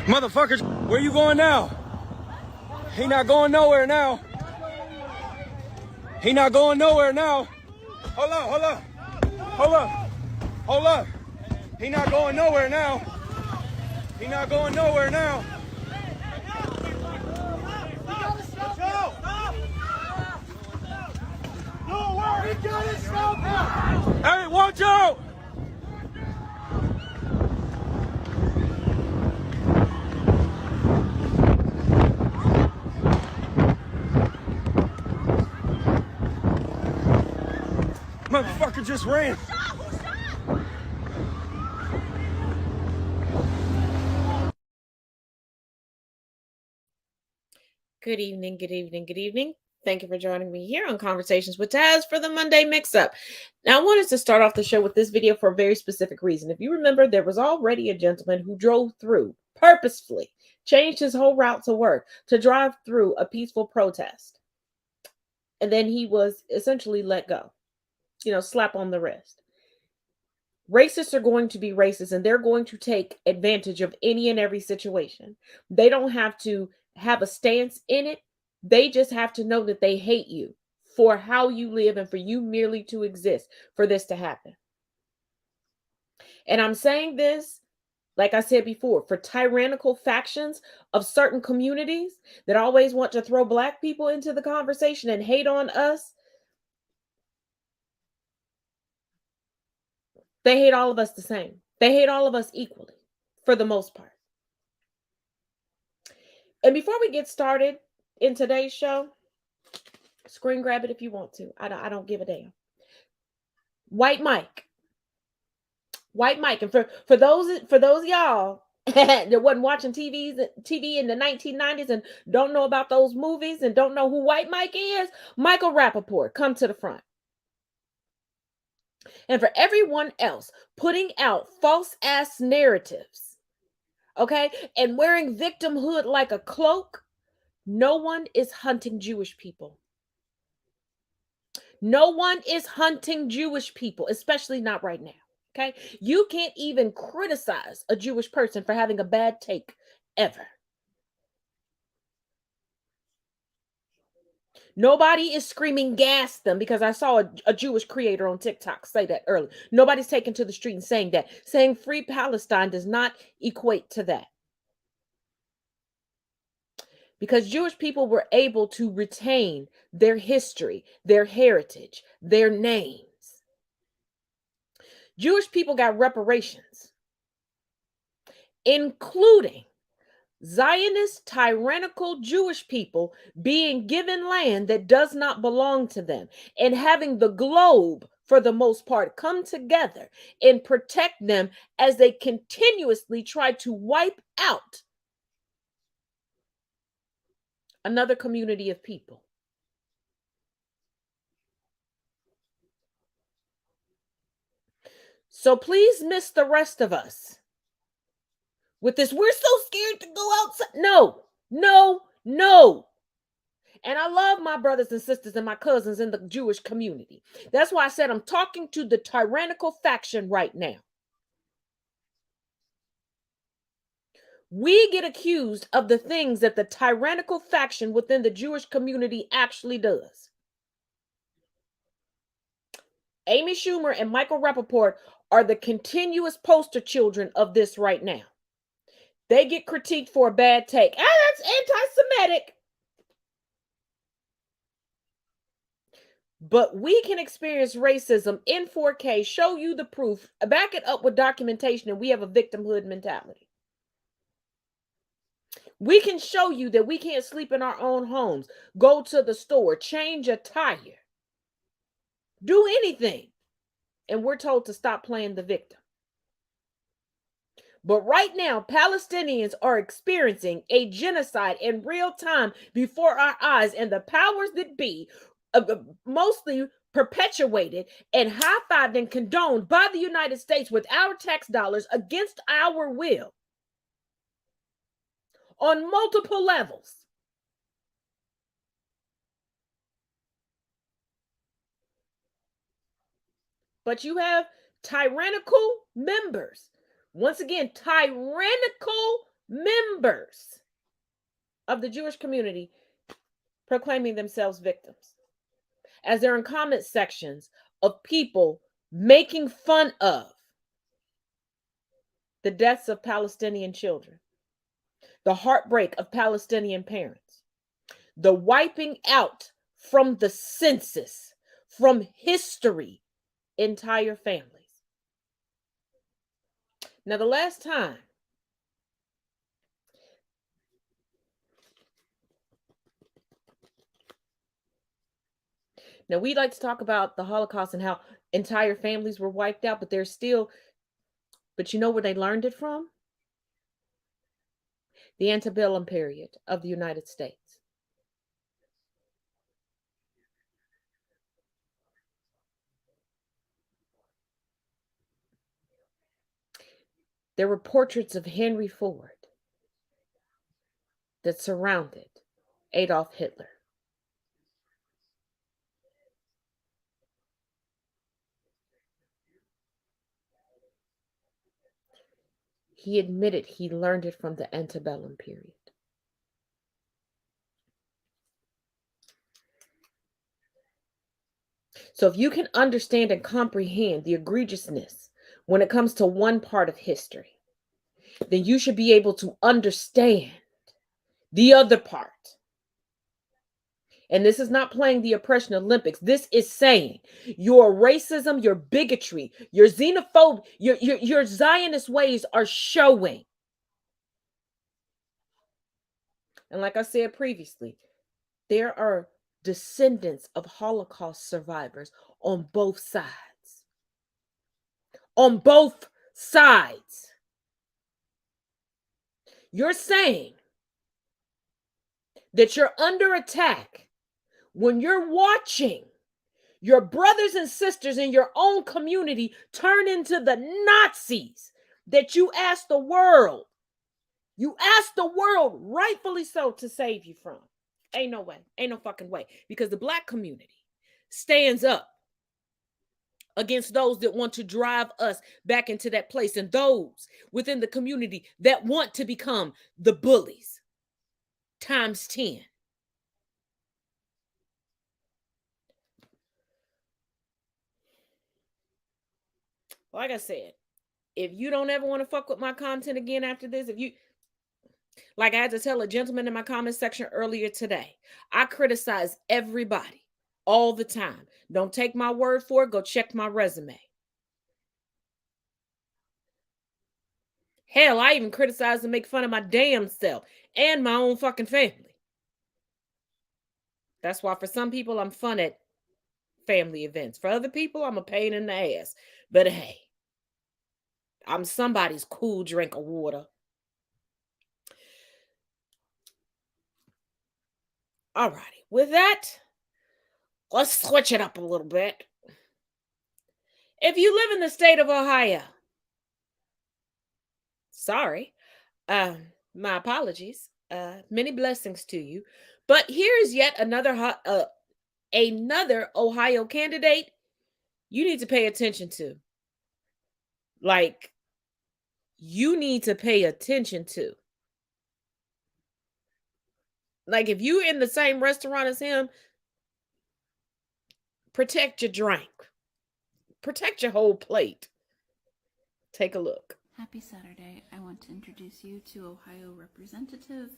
Motherfuckers, where you going now? He not going nowhere now. He not going nowhere now. Hold up, hold up. Hold up. Hold up. He not going nowhere now. He not going nowhere now. No worry, he got it, stop him. Hey, watch out! Motherfucker just ran. Good evening, good evening, good evening. Thank you for joining me here on Conversations with Taz for the Monday Mix-Up. Now, I wanted to start off the show with this video for a very specific reason. If you remember, there was already a gentleman who drove through purposefully, changed his whole route to work to drive through a peaceful protest. And then he was essentially let go, slap on the wrist. Racists are going to be racist, and they're going to take advantage of any and every situation. They don't have to have a stance in it. They just have to know that they hate you for how you live and for you merely to exist for this to happen. And I'm saying this, like I said before, for tyrannical factions of certain communities that always want to throw Black people into the conversation and hate on us. They hate all of us the same. They hate all of us equally, for the most part. And before we get started in today's show, screen grab it if you want to. I don't give a damn. White Mike. And for those of y'all that wasn't watching TV in the 1990s and don't know about those movies and don't know who White Mike is, Michael Rappaport, come to the front. And for everyone else putting out false ass narratives, okay, and wearing victimhood like a cloak, no one is hunting Jewish people. No one is hunting Jewish people, especially not right now, okay? You can't even criticize a Jewish person for having a bad take ever. Nobody is screaming gas them, because I saw a Jewish creator on TikTok say that earlier. Nobody's taking to the street and saying that. Saying free Palestine does not equate to that. Because Jewish people were able to retain their history, their heritage, their names. Jewish people got reparations, including Zionist, tyrannical Jewish people being given land that does not belong to them, and having the globe, for the most part, come together and protect them as they continuously try to wipe out another community of people. So please miss the rest of us with this, we're so scared to go outside. No. And I love my brothers and sisters and my cousins in the Jewish community. That's why I said I'm talking to the tyrannical faction right now. We get accused of the things that the tyrannical faction within the Jewish community actually does. Amy Schumer and Michael Rappaport are the continuous poster children of this right now. They get critiqued for a bad take. That's anti-Semitic. But we can experience racism in 4K, show you the proof, back it up with documentation, and we have a victimhood mentality. We can show you that we can't sleep in our own homes, go to the store, change a tire, do anything, and we're told to stop playing the victim. But right now, Palestinians are experiencing a genocide in real time before our eyes, and the powers that be, mostly perpetuated and high-fived and condoned by the United States with our tax dollars against our will on multiple levels. But you have tyrannical members. Once again, tyrannical members of the Jewish community proclaiming themselves victims, as they're in comment sections of people making fun of the deaths of Palestinian children, the heartbreak of Palestinian parents, the wiping out from the census, from history, entire families. Now, the last time now we like to talk about the Holocaust and how entire families were wiped out, but but you know where they learned it from? The antebellum period of the United States. There were portraits of Henry Ford that surrounded Adolf Hitler. He admitted he learned it from the antebellum period. So if you can understand and comprehend the egregiousness when it comes to one part of history, then you should be able to understand the other part. And this is not playing the oppression Olympics. This is saying your racism, your bigotry, your xenophobe, your Zionist ways are showing. And like I said previously, there are descendants of Holocaust survivors on both sides. On both sides. You're saying that you're under attack when you're watching your brothers and sisters in your own community turn into the Nazis that you asked the world, rightfully so, to save you from. Ain't no way. Ain't no fucking way. Because the Black community stands up against those that want to drive us back into that place, and those within the community that want to become the bullies times 10. Like I said, if you don't ever want to fuck with my content again after this, like I had to tell a gentleman in my comment section earlier today, I criticize everybody all the time. Don't take my word for it. Go check my resume. Hell, I even criticize and make fun of my damn self and my own fucking family. That's why for some people, I'm fun at family events. For other people, I'm a pain in the ass. But hey, I'm somebody's cool drink of water. Alrighty, with that, let's switch it up a little bit. If you live in the state of Ohio, sorry, my apologies. Many blessings to you. But here's yet another Ohio candidate you need to pay attention to. Like, you need to pay attention to. Like, if you're in the same restaurant as him, protect your drink. Protect your whole plate. Take a look. Happy Saturday. I want to introduce you to Ohio Representative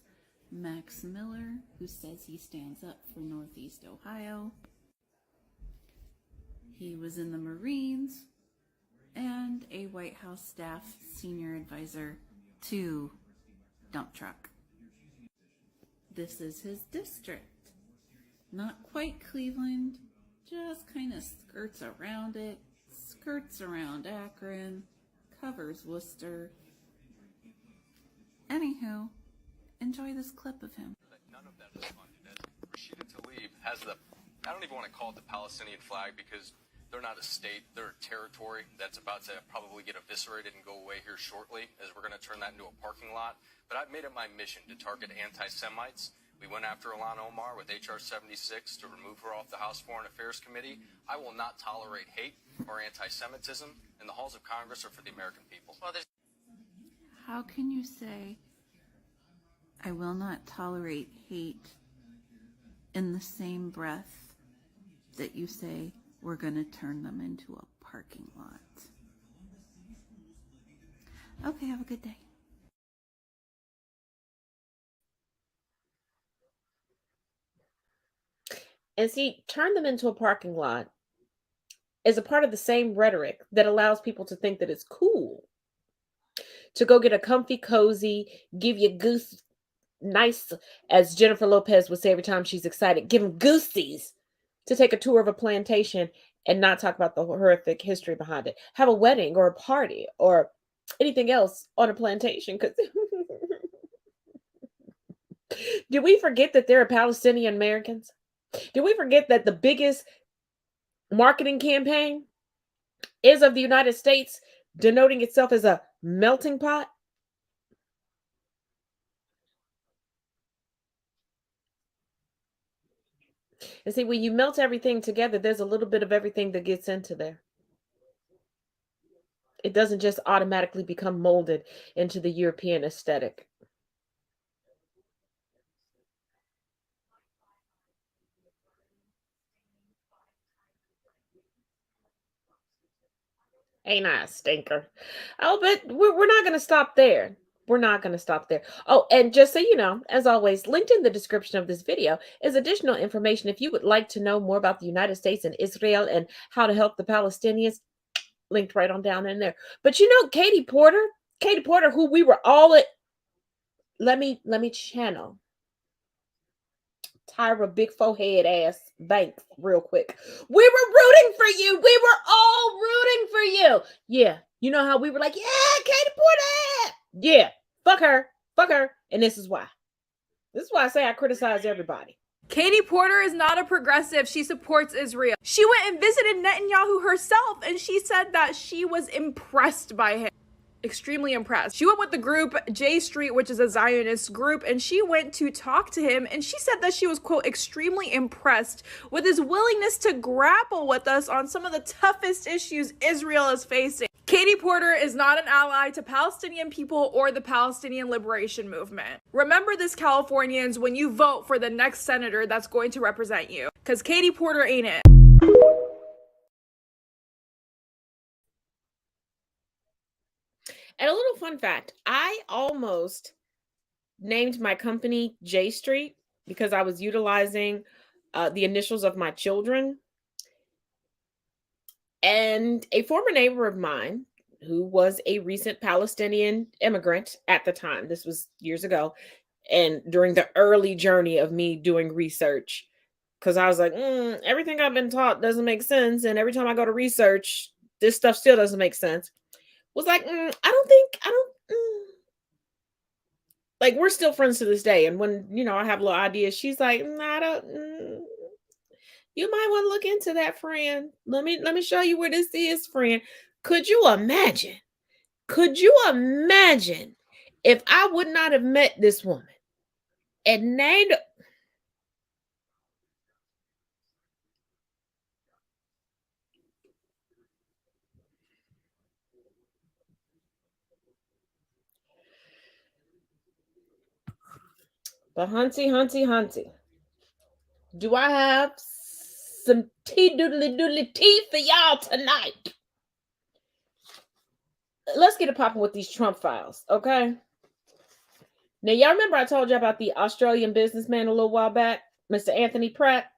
Max Miller, who says he stands up for Northeast Ohio. He was in the Marines and a White House staff senior advisor to dump truck. This is his district. Not quite Cleveland, just kind of skirts around it, skirts around Akron, covers Worcester. Anywho, enjoy this clip of him. None of that is funded. Rashida Tlaib has I don't even want to call it the Palestinian flag because they're not a state, they're a territory that's about to probably get eviscerated and go away here shortly, as we're going to turn that into a parking lot. But I've made it my mission to target anti-Semites. We went after Ilhan Omar with H.R. 76 to remove her off the House Foreign Affairs Committee. I will not tolerate hate or anti-Semitism, and the halls of Congress are for the American people. How can you say I will not tolerate hate in the same breath that you say we're going to turn them into a parking lot. Okay, have a good day. And see, turn them into a parking lot is a part of the same rhetoric that allows people to think that it's cool to go get a comfy, cozy, give you goose, nice, as Jennifer Lopez would say every time she's excited, give them goosies to take a tour of a plantation and not talk about the horrific history behind it. Have a wedding or a party or anything else on a plantation. Because did we forget that there are Palestinian Americans? Did we forget that the biggest marketing campaign is of the United States, denoting itself as a melting pot? And see, when you melt everything together, there's a little bit of everything that gets into there. It doesn't just automatically become molded into the European aesthetic. Ain't I a stinker? Oh, but we're not going to stop there. We're not going to stop there. Oh, and just so you know, as always, linked in the description of this video is additional information if you would like to know more about the United States and Israel and how to help the Palestinians. Linked right on down in there. But you know, Katie Porter, who we were all at. Let me channel Tyra big forehead ass Banks real quick. We were rooting for you. We were all rooting for you. Yeah. You know how we were like, yeah, Katie Porter. Yeah. Fuck her. And this is why. This is why I say I criticize everybody. Katie Porter is not a progressive. She supports Israel. She went and visited Netanyahu herself, and she said that she was impressed by him. Extremely impressed. She went with the group J Street, which is a Zionist group, and she went to talk to him, and she said that she was, quote, extremely impressed with his willingness to grapple with us on some of the toughest issues Israel is facing. Katie Porter is not an ally to Palestinian people or the Palestinian liberation movement. Remember this, Californians, when you vote for the next senator that's going to represent you, because Katie Porter ain't it. And a little fun fact, I almost named my company J Street because I was utilizing the initials of my children. And a former neighbor of mine, who was a recent Palestinian immigrant at the time, this was years ago, and during the early journey of me doing research, because I was like, everything I've been taught doesn't make sense. And every time I go to research, this stuff still doesn't make sense. Was like, like, we're still friends to this day. And when, I have little ideas, she's like, you might want to look into that, friend. Let me show you where this is, friend. Could you imagine if I would not have met this woman and named but Hunty, do I have some doodly tea for y'all tonight? Let's get it popping with these Trump files, okay? Now, y'all remember I told you about the Australian businessman a little while back, Mr. Anthony Pratt?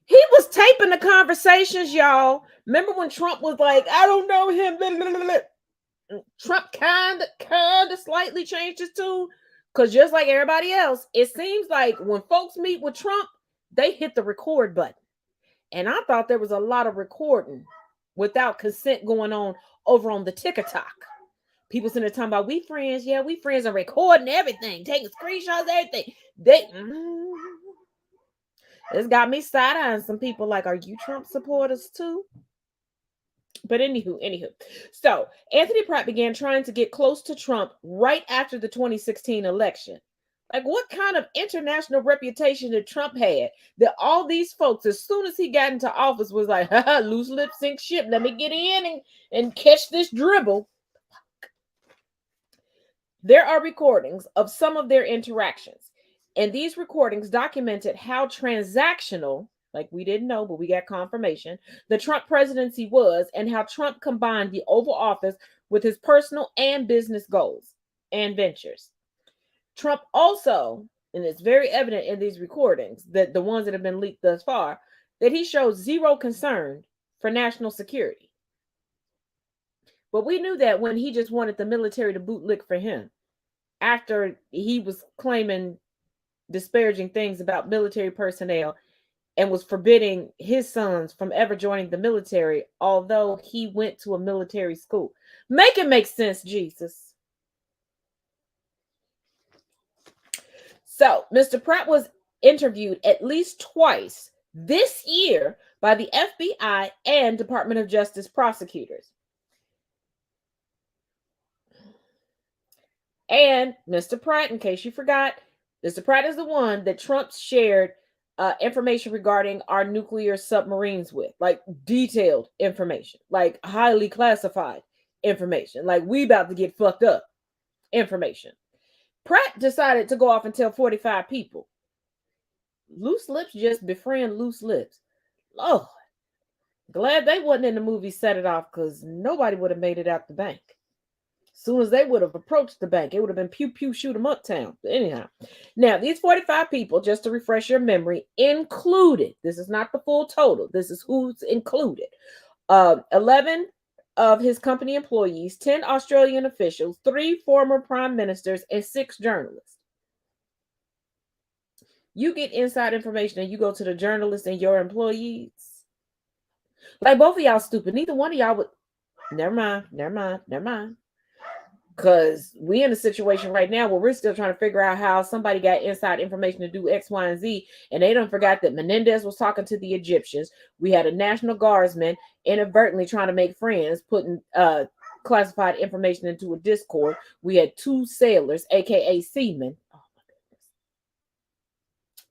He was taping the conversations, y'all. Remember when Trump was like, I don't know him. Blah, blah, blah. Trump kind of slightly changed his tune. Because just like everybody else, it seems like when folks meet with Trump, they hit the record button. And I thought there was a lot of recording without consent going on over on the TikTok. People sitting there talking about, we friends, and recording everything, taking screenshots, everything. It's got me side-eyeing some people like, are you Trump supporters too? But anywho. So Anthony Pratt began trying to get close to Trump right after the 2016 election. Like, what kind of international reputation did Trump have that all these folks, as soon as he got into office, was like, loose lip sink ship. Let me get in and catch this dribble. There are recordings of some of their interactions, and these recordings documented how transactional, like we didn't know, but we got confirmation, the Trump presidency was, and how Trump combined the Oval Office with his personal and business goals and ventures. Trump also, and it's very evident in these recordings, that the ones that have been leaked thus far, that he shows zero concern for national security. But we knew that when he just wanted the military to bootlick for him, after he was claiming disparaging things about military personnel and was forbidding his sons from ever joining the military, although he went to a military school. Make it make sense, Jesus. So, Mr. Pratt was interviewed at least twice this year by the FBI and Department of Justice prosecutors. And Mr. Pratt, in case you forgot, Mr. Pratt is the one that Trump shared information regarding our nuclear submarines with, like detailed information, like highly classified information, like we about to get fucked up information. Pratt decided to go off and tell 45 people. Loose lips just befriend loose lips. Lord, glad they wasn't in the movie Set It Off, because nobody would have made it out the bank. Soon as they would have approached the bank, it would have been pew pew shoot 'em uptown. But anyhow, now these 45 people, just to refresh your memory, included, this is not the full total, this is who's included, 11 of his company employees, 10 Australian officials, 3 former prime ministers, and 6 journalists. You get inside information and you go to the journalists and your employees. Like both of y'all stupid. Neither one of y'all would. Never mind. Because we in a situation right now where we're still trying to figure out how somebody got inside information to do X, Y, and Z. And they don't forget that Menendez was talking to the Egyptians. We had a National Guardsman inadvertently trying to make friends, putting classified information into a Discord. We had 2 sailors, aka seamen. Oh my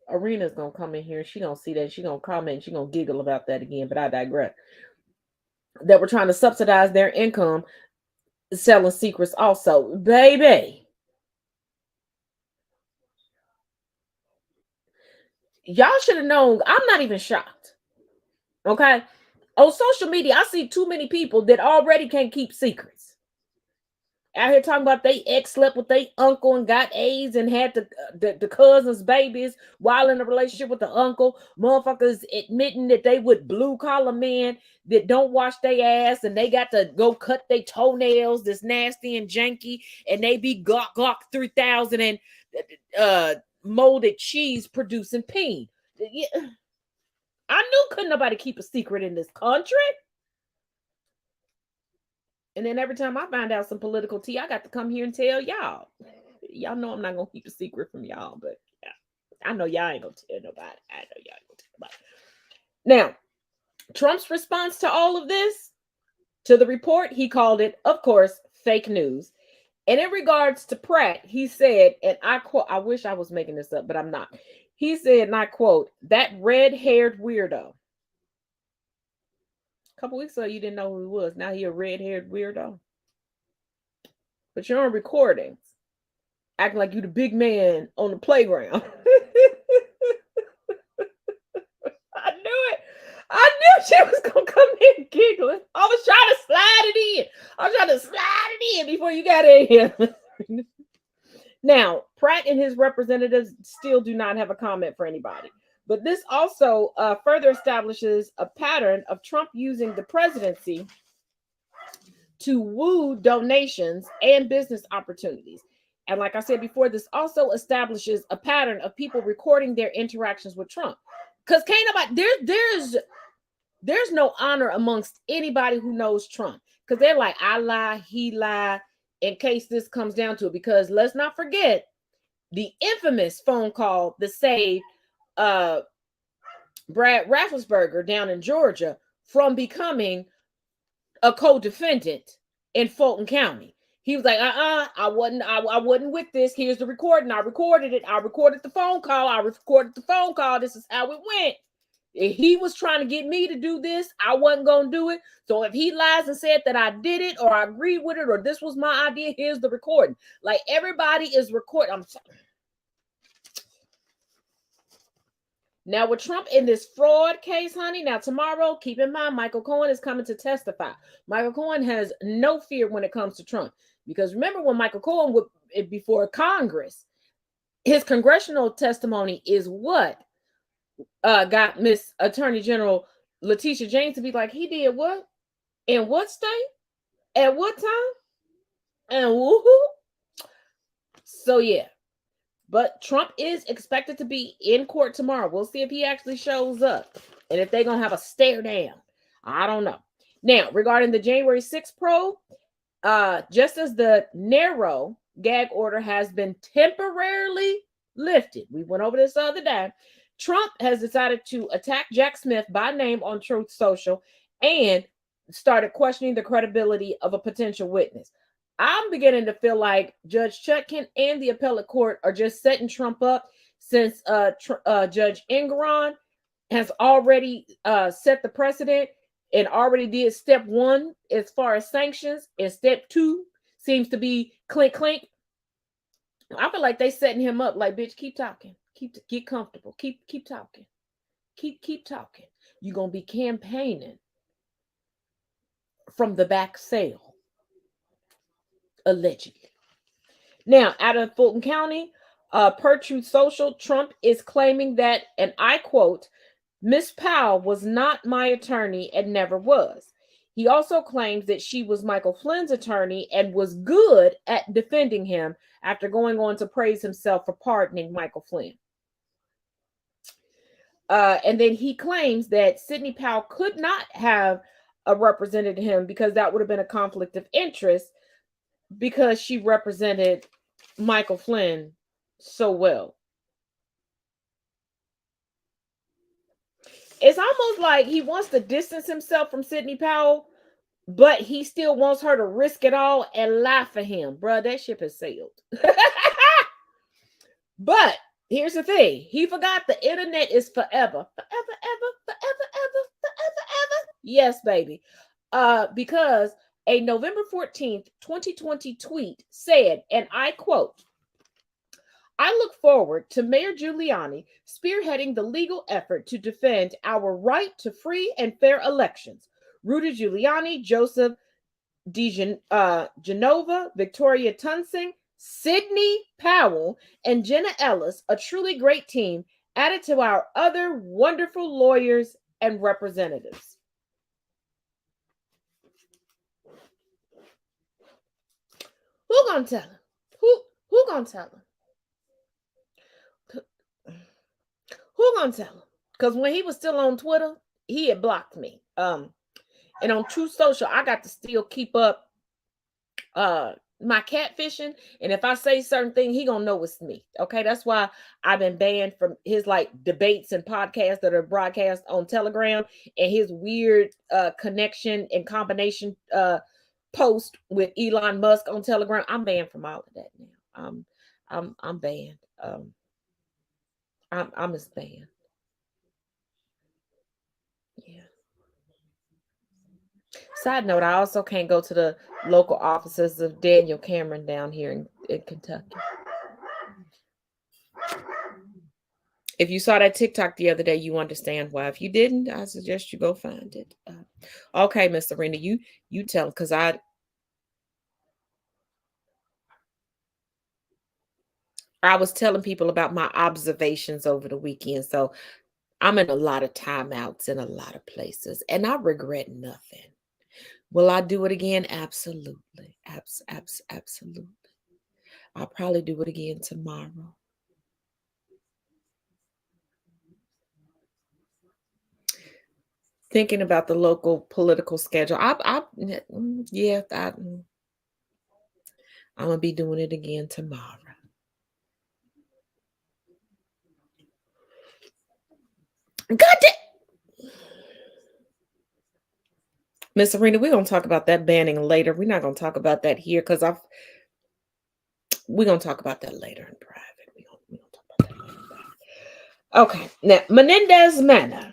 goodness. Arena's gonna come in here. She gonna see that. She gonna comment. She gonna giggle about that again. But I digress. That were trying to subsidize their income, selling secrets also. Baby, y'all should have known. I'm not even shocked. Okay, on social media I see too many people that already can't keep secrets out here talking about they ex slept with their uncle and got AIDS and had the cousins babies while in a relationship with the uncle. Motherfuckers admitting that they with blue collar men that don't wash their ass and they got to go cut their toenails this nasty and janky, and they be Glock 3000 and molded cheese producing peen. I knew couldn't nobody keep a secret in this country. And then every time I find out some political tea, I got to come here and tell y'all. Y'all know I'm not going to keep a secret from y'all, but yeah, I know y'all ain't going to tell nobody. Now, Trump's response to all of this, to the report, he called it, of course, fake news. And in regards to Pratt, he said, and I quote, I wish I was making this up, but I'm not. He said, and I quote, "That red-haired weirdo." A couple weeks ago, you didn't know who he was. Now he a red-haired weirdo. But you're on recordings, acting like you the big man on the playground. I knew she was going to come in giggling. I was trying to slide it in before you got in here. Now, Pratt and his representatives still do not have a comment for anybody. But this also further establishes a pattern of Trump using the presidency to woo donations and business opportunities. And like I said before, this also establishes a pattern of people recording their interactions with Trump. Because can't nobody, there's no honor amongst anybody who knows Trump. Because they're like, I lie, he lie, in case this comes down to it. Because let's not forget the infamous phone call that saved Brad Raffensperger down in Georgia from becoming a co-defendant in Fulton County. He was like, I wasn't with this. Here's the recording. I recorded it. I recorded the phone call. This is how it went. If he was trying to get me to do this, I wasn't going to do it. So if he lies and said that I did it or I agreed with it or this was my idea, here's the recording. Like, everybody is recording. I'm sorry. Now, with Trump in this fraud case, honey, now tomorrow, keep in mind, Michael Cohen is coming to testify. Michael Cohen has no fear when it comes to Trump. Because remember when Michael Cohen would, before Congress, his congressional testimony is what got Miss Attorney General Letitia James to be like, he did what? In what state? At what time? And woohoo. So, yeah. But Trump is expected to be in court tomorrow. We'll see if he actually shows up and if they're going to have a stare down. I don't know. Now, regarding the January 6th probe, just as the narrow gag order has been temporarily lifted, we went over this the other day, Trump has decided to attack Jack Smith by name on Truth Social and started questioning the credibility of a potential witness. I'm beginning to feel like Judge Chutkan and the appellate court are just setting Trump up since Judge Engoron has already set the precedent and already did step 1 as far as sanctions, and step 2 seems to be clink, clink. I feel like they setting him up like, bitch, keep talking. Get comfortable. Keep talking. Keep talking. You're going to be campaigning from the back sale. Allegedly. Now, out of Fulton County, per Truth Social, Trump is claiming that, and I quote, Miss Powell was not my attorney and never was. He also claims that she was Michael Flynn's attorney and was good at defending him after going on to praise himself for pardoning Michael Flynn. And then he claims that Sidney Powell could not have represented him because that would have been a conflict of interest, because she represented Michael Flynn so well. It's almost like he wants to distance himself from Sidney Powell, but he still wants her to risk it all and lie for him. Bruh, that ship has sailed. But here's the thing. He forgot the internet is forever. Forever, ever, forever, ever, forever, ever. Yes, baby. Because a November 14th, 2020 tweet said, and I quote, I look forward to Mayor Giuliani spearheading the legal effort to defend our right to free and fair elections. Rudy Giuliani, Joseph Genova, Victoria Tunsing, Sidney Powell, and Jenna Ellis, a truly great team added to our other wonderful lawyers and representatives. Who gonna tell him? Who gonna tell him? Who gonna tell him? Because when he was still on Twitter, he had blocked me. And on Truth Social, I got to still keep up my catfishing. And if I say certain things, he gonna know it's me. Okay, that's why I've been banned from his like debates and podcasts that are broadcast on Telegram, and his weird connection and combination post with Elon Musk on Telegram. I'm banned from all of that now. I'm banned. I'm just banned. Yeah. Side note, I also can't go to the local offices of Daniel Cameron down here in Kentucky. If you saw that TikTok the other day, you understand why. If you didn't, I suggest you go find it. Okay, Miss Serena, you tell them, because I was telling people about my observations over the weekend. So I'm in a lot of timeouts in a lot of places, and I regret nothing. Will I do it again? Absolutely. Absolutely. I'll probably do it again tomorrow. Thinking about the local political schedule. I'm going to be doing it again tomorrow. God damn. Miss Serena, we're going to talk about that banning later. We're not going to talk about that here because we're going to talk about that later in private. We're going to talk about that later in private. Okay. Now, Menendez Manor.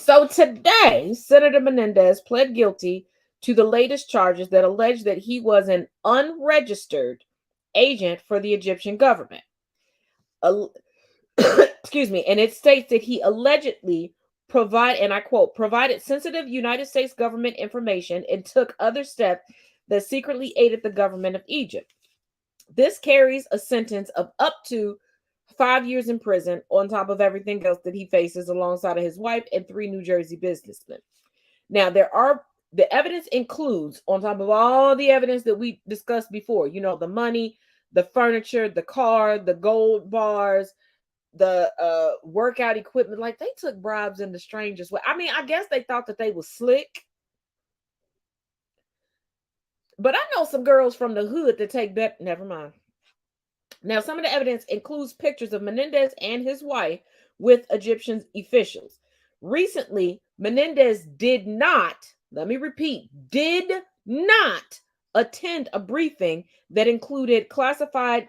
So today, Senator Menendez pled guilty to the latest charges that allege that he was an unregistered agent for the Egyptian government. Excuse me. And it states that he allegedly and I quote, provided sensitive United States government information and took other steps that secretly aided the government of Egypt. This carries a sentence of up to 5 years in prison on top of everything else that he faces alongside of his wife and 3 New Jersey businessmen. Now, the evidence includes, on top of all the evidence that we discussed before, you know, the money, the furniture, the car, the gold bars, the workout equipment. Like, they took bribes in the strangest way. I mean, I guess they thought that they was slick. But I know some girls from the hood that take that. Never mind. Now, some of the evidence includes pictures of Menendez and his wife with Egyptian officials. Recently, Menendez did not, let me repeat, did not attend a briefing that included classified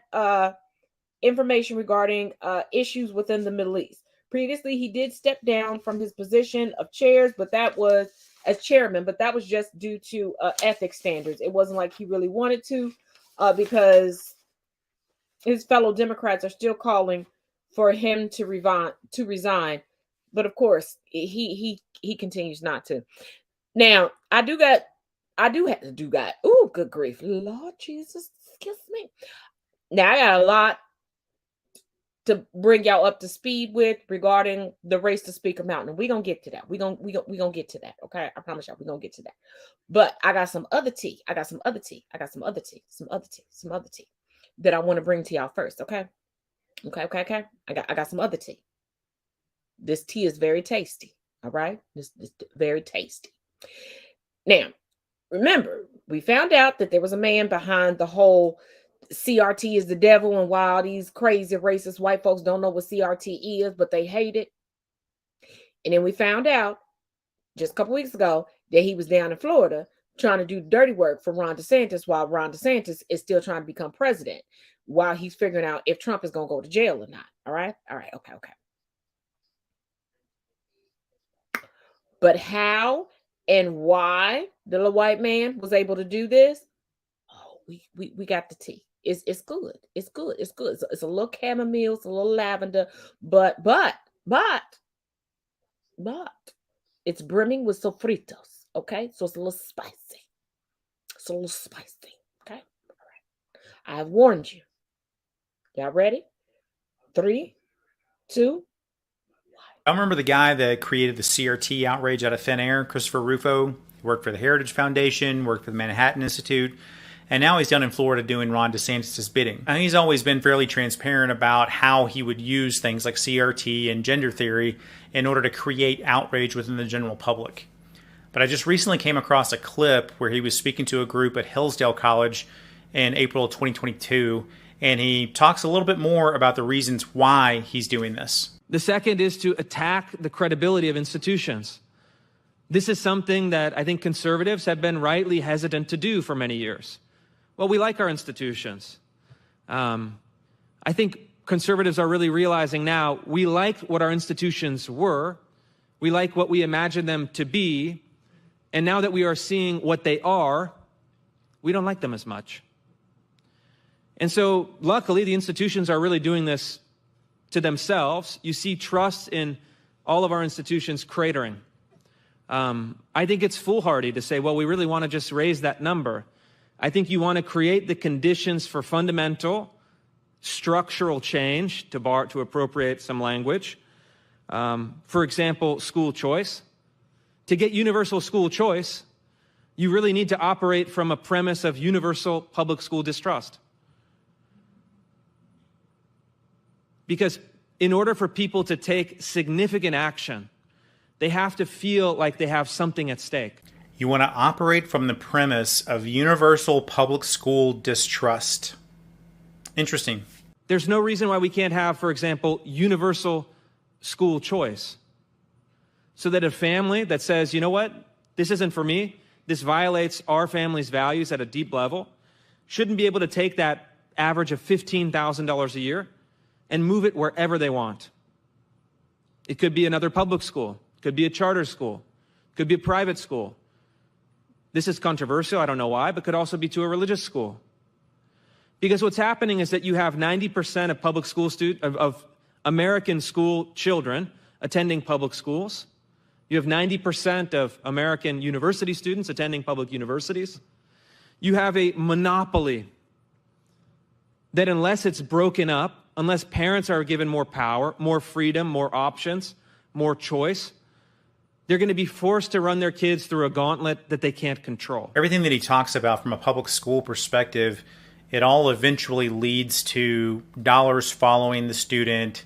information regarding issues within the Middle East. Previously, he did step down from his position of chairs, but that was as chairman, but that was just due to ethics standards. It wasn't like he really wanted to, because his fellow Democrats are still calling for him to resign. But of course, he continues not to. Now, I do have to do that. Oh, good grief. Lord Jesus, excuse me. Now, I got a lot to bring y'all up to speed with regarding the race to Speaker Mountain. We're gonna get to that. We're gonna get to that. Okay. I promise y'all we're gonna get to that. But I got some other tea. I got some other tea that I want to bring to y'all first. Okay. I got some other tea. This tea is very tasty. All right. This very tasty. Now, remember, we found out that there was a man behind the whole CRT is the devil, and why all these crazy racist white folks don't know what CRT is, but they hate it. And then we found out just a couple weeks ago that he was down in Florida trying to do dirty work for Ron DeSantis, while Ron DeSantis is still trying to become president, while he's figuring out if Trump is going to go to jail or not. All right. Okay. But how and why the little white man was able to do this? Oh, we got the tea. It's good. It's good. It's a little chamomile, it's a little lavender, but it's brimming with sofritos. Okay, so it's a little spicy. Okay, all right. I have warned you. Y'all ready? 3, 2. I remember the guy that created the CRT outrage out of thin air, Christopher Rufo. He worked for the Heritage Foundation, worked for the Manhattan Institute, and now he's down in Florida doing Ron DeSantis' bidding. And he's always been fairly transparent about how he would use things like CRT and gender theory in order to create outrage within the general public. But I just recently came across a clip where he was speaking to a group at Hillsdale College in April of 2022, and he talks a little bit more about the reasons why he's doing this. The second is to attack the credibility of institutions. This is something that I think conservatives have been rightly hesitant to do for many years. Well, we like our institutions. I think conservatives are really realizing now we like what our institutions were. We like what we imagined them to be. And now that we are seeing what they are, we don't like them as much. And so, luckily, the institutions are really doing this to themselves. You see trust in all of our institutions cratering. I think it's foolhardy to say, well, we really want to just raise that number. I think you want to create the conditions for fundamental structural change, to appropriate some language. For example, school choice. To get universal school choice, you really need to operate from a premise of universal public school distrust. Because in order for people to take significant action, they have to feel like they have something at stake. You want to operate from the premise of universal public school distrust. Interesting. There's no reason why we can't have, for example, universal school choice. So that a family that says, you know what, this isn't for me, this violates our family's values at a deep level, shouldn't be able to take that average of $15,000 a year and move it wherever they want. It could be another public school. It Could be a charter school. Could be a private school. This is controversial, I don't know why, but could also be to a religious school. Because what's happening is that you have 90% of public school of American school children attending public schools. You have 90% of American university students attending public universities. You have a monopoly that unless it's broken up, unless parents are given more power, more freedom, more options, more choice, they're going to be forced to run their kids through a gauntlet that they can't control. Everything that he talks about from a public school perspective, it all eventually leads to dollars following the student,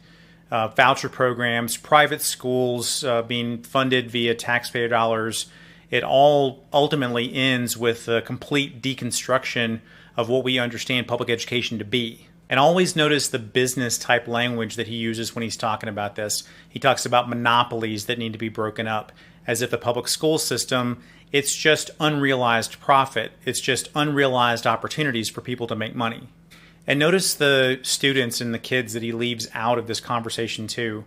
voucher programs, private schools being funded via taxpayer dollars. It all ultimately ends with a complete deconstruction of what we understand public education to be. And always notice the business type language that he uses when he's talking about this. He talks about monopolies that need to be broken up, as if the public school system, it's just unrealized profit. It's just unrealized opportunities for people to make money. And notice the students and the kids that he leaves out of this conversation too.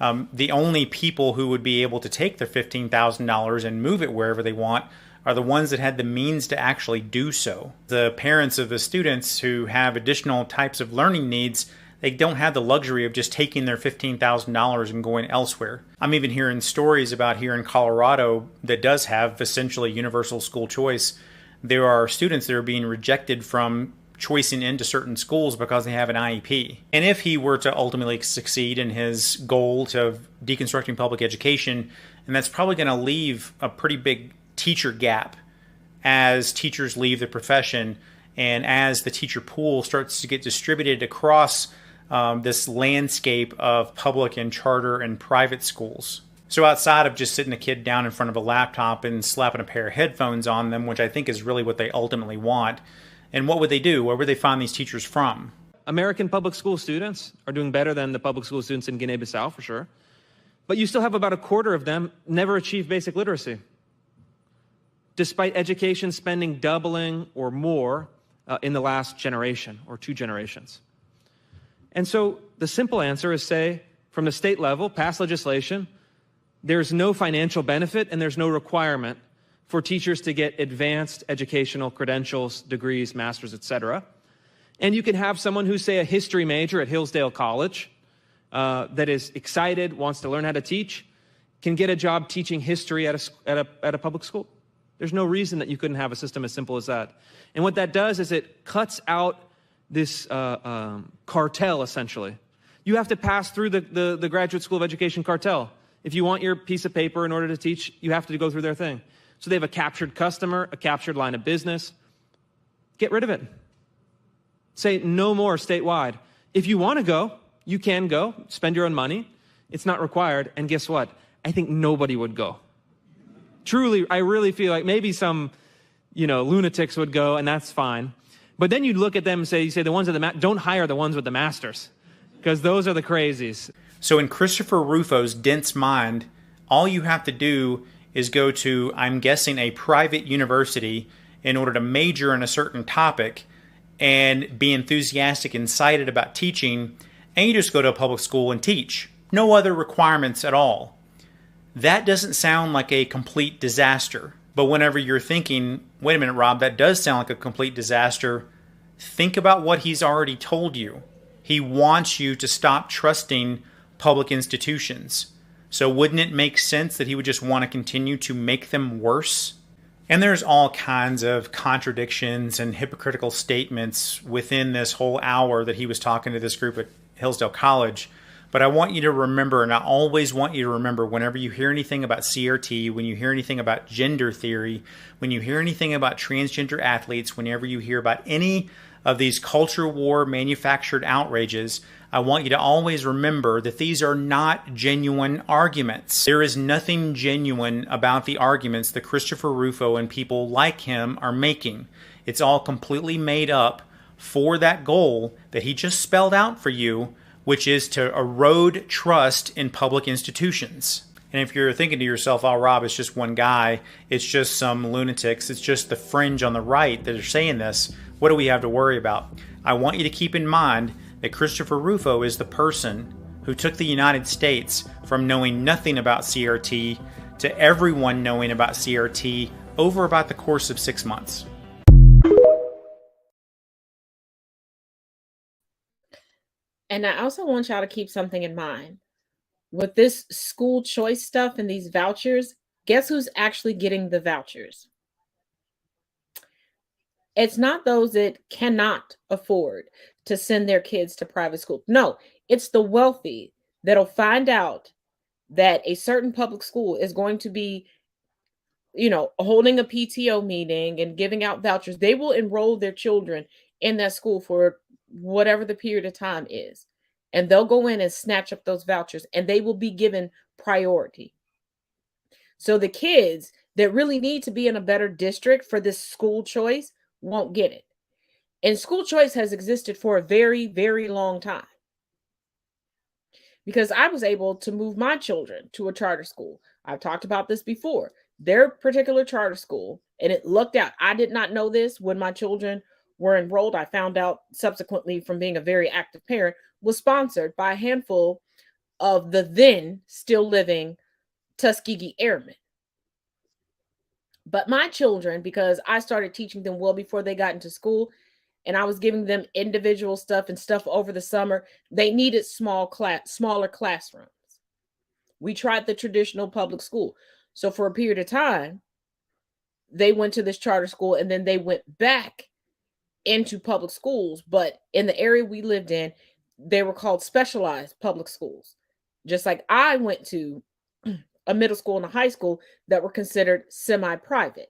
The only people who would be able to take their $15,000 and move it wherever they want are the ones that had the means to actually do so. The parents of the students who have additional types of learning needs, they don't have the luxury of just taking their $15,000 and going elsewhere. I'm even hearing stories about here in Colorado that does have essentially universal school choice. There are students that are being rejected from choicing into certain schools because they have an IEP. And if he were to ultimately succeed in his goal to deconstructing public education, and that's probably going to leave a pretty big teacher gap as teachers leave the profession and as the teacher pool starts to get distributed across this landscape of public and charter and private schools. So outside of just sitting a kid down in front of a laptop and slapping a pair of headphones on them, which I think is really what they ultimately want, and what would they do? Where would they find these teachers from? American public school students are doing better than the public school students in Guinea-Bissau, for sure. But you still have about a quarter of them never achieve basic literacy, despite education spending doubling or more in the last generation or 2 generations. And so the simple answer is say, from the state level, pass legislation, there's no financial benefit and there's no requirement for teachers to get advanced educational credentials, degrees, masters, etc. And you can have someone who's, say, a history major at Hillsdale College that is excited, wants to learn how to teach, can get a job teaching history at a public school. There's no reason that you couldn't have a system as simple as that. And what that does is it cuts out this cartel, essentially. You have to pass through the Graduate School of Education cartel. If you want your piece of paper in order to teach, you have to go through their thing. So they have a captured customer, a captured line of business. Get rid of it. Say no more statewide. If you want to go, you can go. Spend your own money. It's not required. And guess what? I think nobody would go. Truly, I really feel like maybe some, lunatics would go, and that's fine. But then you'd look at them and say, the ones with don't hire the ones with the masters, because those are the crazies. So in Christopher Rufo's dense mind, all you have to do is go to, I'm guessing, a private university in order to major in a certain topic and be enthusiastic and excited about teaching, and you just go to a public school and teach. No other requirements at all. That doesn't sound like a complete disaster. But whenever you're thinking, wait a minute, Rob, that does sound like a complete disaster, think about what he's already told you. He wants you to stop trusting public institutions. So wouldn't it make sense that he would just want to continue to make them worse? And there's all kinds of contradictions and hypocritical statements within this whole hour that he was talking to this group at Hillsdale College. But I want you to remember, and I always want you to remember, whenever you hear anything about CRT, when you hear anything about gender theory, when you hear anything about transgender athletes, whenever you hear about any of these culture war manufactured outrages, I want you to always remember that these are not genuine arguments. There is nothing genuine about the arguments that Christopher Rufo and people like him are making. It's all completely made up for that goal that he just spelled out for you, which is to erode trust in public institutions. And if you're thinking to yourself, oh, Rob, it's just one guy, it's just some lunatics, it's just the fringe on the right that are saying this, what do we have to worry about? I want you to keep in mind that Christopher Rufo is the person who took the United States from knowing nothing about CRT to everyone knowing about CRT over about the course of 6 months. And I also want y'all to keep something in mind. With this school choice stuff and these vouchers, guess who's actually getting the vouchers? It's not those that cannot afford to send their kids to private school. No, it's the wealthy that'll find out that a certain public school is going to be, holding a PTO meeting and giving out vouchers. They will enroll their children in that school for whatever the period of time is. And they'll go in and snatch up those vouchers and they will be given priority. So the kids that really need to be in a better district for this school choice won't get it. And school choice has existed for a very, very long time. Because I was able to move my children to a charter school. I've talked about this before. Their particular charter school, and it looked out. I did not know this when my children were enrolled. I found out subsequently from being a very active parent, was sponsored by a handful of the then still living Tuskegee Airmen. But my children, because I started teaching them well before they got into school, and I was giving them individual stuff and stuff over the summer, they needed smaller classrooms. We tried the traditional public school. So for a period of time, they went to this charter school and then they went back into public schools. But in the area we lived in, they were called specialized public schools. Just like I went to a middle school and a high school that were considered semi-private.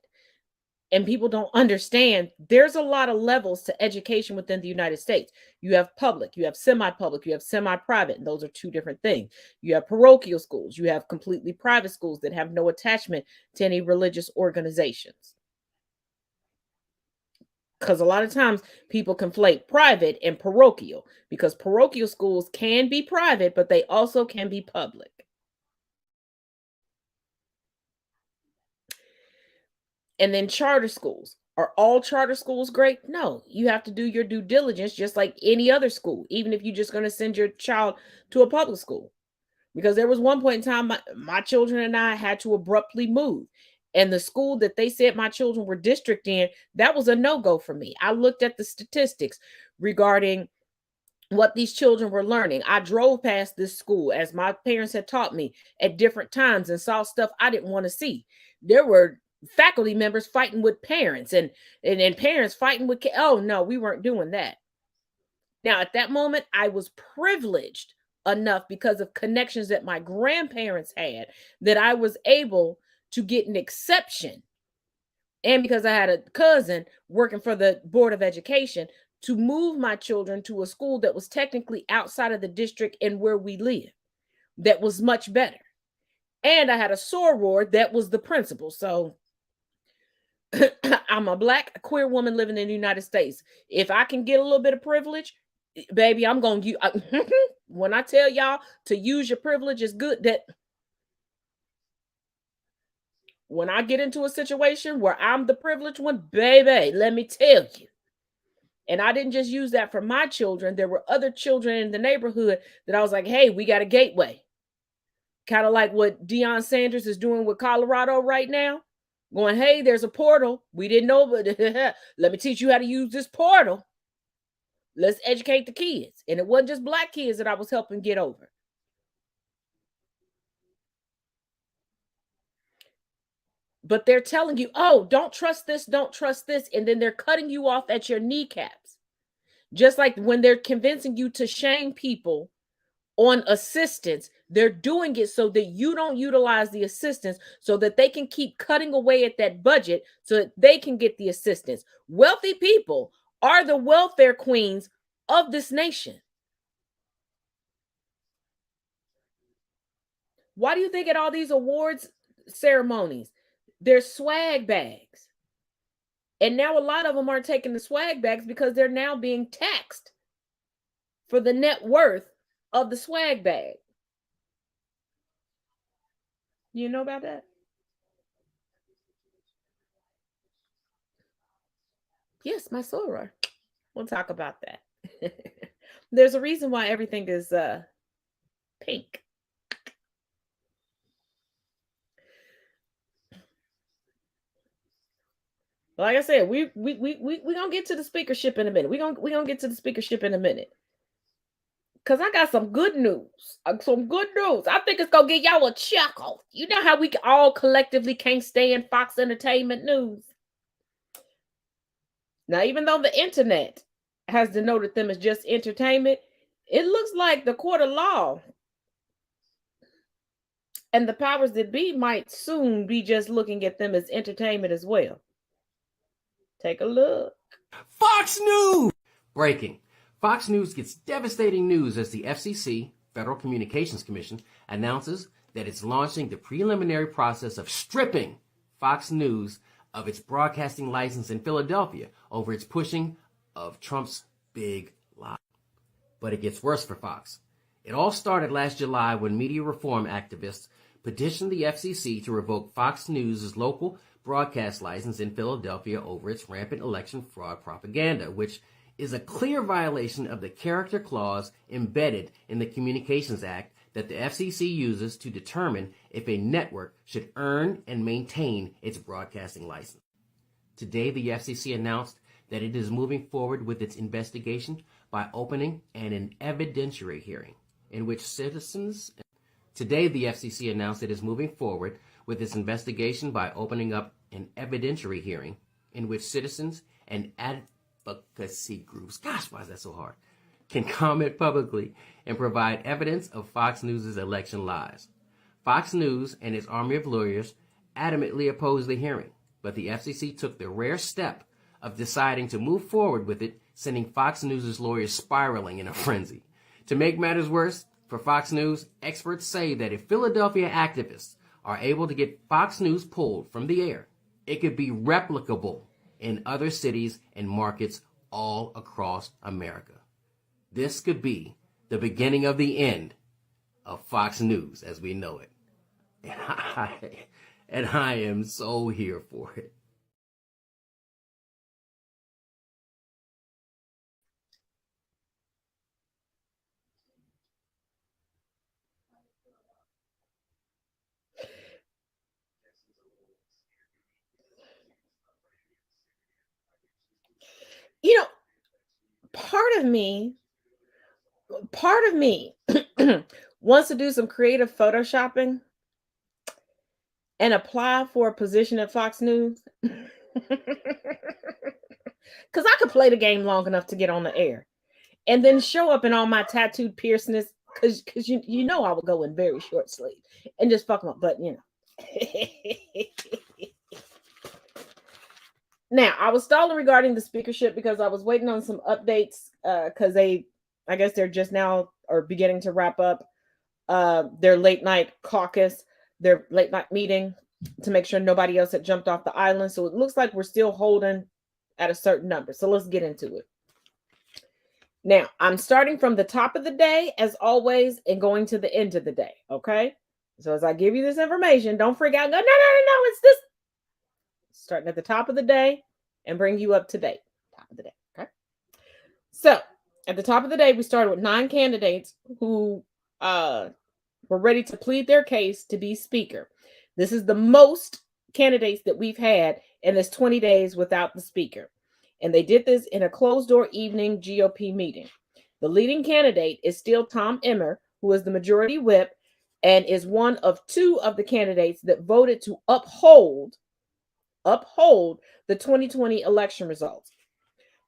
And people don't understand there's a lot of levels to education within the United States. You have public, you have semi-public, you have semi-private, and those are two different things. You have parochial schools, you have completely private schools that have no attachment to any religious organizations. Because a lot of times people conflate private and parochial, because parochial schools can be private, but they also can be public. And then charter schools. Are all charter schools great? No, you have to do your due diligence just like any other school, even if you're just going to send your child to a public school. Because there was one point in time, my children and I had to abruptly move. And the school that they said my children were district in, that was a no-go for me. I looked at the statistics regarding what these children were learning. I drove past this school, as my parents had taught me, at different times and saw stuff I didn't want to see. There were faculty members fighting with parents and parents fighting with kids. Oh no, we weren't doing that. Now at that moment, I was privileged enough because of connections that my grandparents had that I was able to get an exception. And because I had a cousin working for the Board of Education to move my children to a school that was technically outside of the district and where we live, that was much better. And I had a soror that was the principal. So I'm a Black queer woman living in the United States. If I can get a little bit of privilege, baby, I'm going to use. When I tell y'all to use your privilege, is good. That when I get into a situation where I'm the privileged one, baby, let me tell you. And I didn't just use that for my children. There were other children in the neighborhood that I was like, hey, we got a gateway. Kind of like what Deion Sanders is doing with Colorado right now. Going, hey, there's a portal. We didn't know, but let me teach you how to use this portal. Let's educate the kids. And it wasn't just Black kids that I was helping get over. But they're telling you, oh, don't trust this, don't trust this. And then they're cutting you off at your kneecaps. Just like when they're convincing you to shame people on assistance, they're doing it so that you don't utilize the assistance, so that they can keep cutting away at that budget so that they can get the assistance. Wealthy people are the welfare queens of this nation. Why do you think at all these awards ceremonies, there's swag bags? And now a lot of them aren't taking the swag bags because they're now being taxed for the net worth of the swag bag. You know about that? Yes, my soror. We'll talk about that. There's a reason why everything is Pink. Like I said, we gonna get to the speakership in a minute. We gonna get to the speakership in a minute. Cause I got some good news. Some good news. I think it's gonna get y'all a chuckle. You know how we all collectively can't stand Fox Entertainment News. Now, even though the internet has denoted them as just entertainment, it looks like the court of law and the powers that be might soon be just looking at them as entertainment as well. Take a look. Fox News! Breaking. Fox News gets devastating news as the FCC, Federal Communications Commission, announces that it's launching the preliminary process of stripping Fox News of its broadcasting license in Philadelphia over its pushing of Trump's big lie. But it gets worse for Fox. It all started last July when media reform activists petitioned the FCC to revoke Fox News' local broadcast license in Philadelphia over its rampant election fraud propaganda, which is a clear violation of the character clause embedded in the Communications Act that the FCC uses to determine if a network should earn and maintain its broadcasting license. Today, the FCC announced that it is moving forward with its investigation by opening an evidentiary hearing in which citizens... Today, the FCC announced it is moving forward with its investigation by opening up an evidentiary hearing in which citizens and advocacy groups, gosh, why is that so hard, can comment publicly and provide evidence of Fox News' election lies. Fox News and its army of lawyers adamantly opposed the hearing, but the FCC took the rare step of deciding to move forward with it, sending Fox News' lawyers spiraling in a frenzy. To make matters worse, for Fox News, experts say that if Philadelphia activists are able to get Fox News pulled from the air, it could be replicable in other cities and markets all across America. This could be the beginning of the end of Fox News as we know it. And I am so here for it. You know, part of me wants to do some creative photoshopping and apply for a position at Fox News. Because I could play the game long enough to get on the air and then show up in all my tattooed piercingness, because you know I would go in very short sleeve and just fuck them up. But, you know. Now, I was stalling regarding the speakership because I was waiting on some updates because I guess they're just now or beginning to wrap up their late night caucus, their late night meeting to make sure nobody else had jumped off the island. So it looks like we're still holding at a certain number. So let's get into it. Now, I'm starting from the top of the day, as always, and going to the end of the day, okay? So as I give you this information, don't freak out. Go, no, it's this. Starting at the top of the day and bring you up to date. Top of the day, okay? So, at the top of the day, we started with 9 candidates who were ready to plead their case to be speaker. This is the most candidates that we've had in this 20 days without the speaker. And they did this in a closed-door evening GOP meeting. The leading candidate is still Tom Emmer, who is the majority whip and is one of 2 of the candidates that voted to uphold the 2020 election results.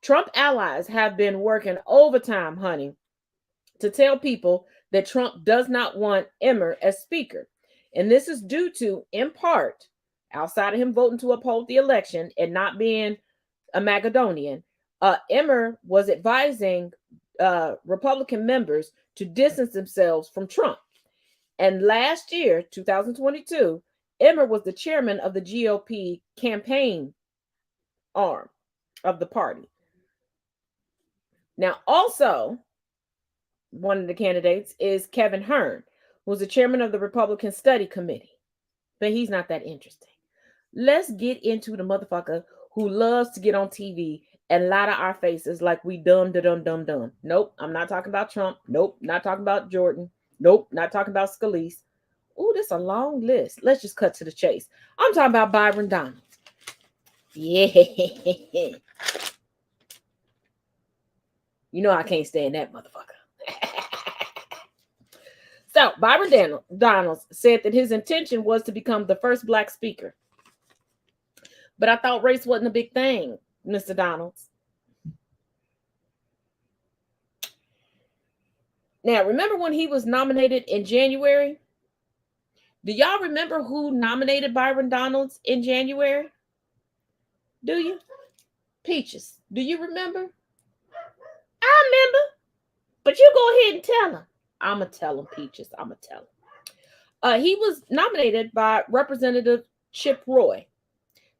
Trump allies have been working overtime, honey, to tell people that Trump does not want Emmer as speaker. And this is due to, in part, outside of him voting to uphold the election and not being a Macedonian, Emmer was advising Republican members to distance themselves from Trump. And last year, 2022, Emmer was the chairman of the GOP campaign arm of the party. Now, also, one of the candidates is Kevin Hern, who's the chairman of the Republican Study Committee. But he's not that interesting. Let's get into the motherfucker who loves to get on TV and lie to our faces like we dumb. Nope, I'm not talking about Trump. Nope, not talking about Jordan. Nope, not talking about Scalise. Ooh, this is a long list. Let's just cut to the chase. I'm talking about Byron Donalds. Yeah. You know I can't stand that motherfucker. So, Byron Donalds said that his intention was to become the first black speaker. But I thought race wasn't a big thing, Mr. Donalds. Now, remember when he was nominated in January? Do y'all remember who nominated Byron Donalds in January? Do you? Peaches, do you remember? I remember. But you go ahead and tell him. I'm going to tell him, Peaches. I'm going to tell him. He was nominated by Representative Chip Roy.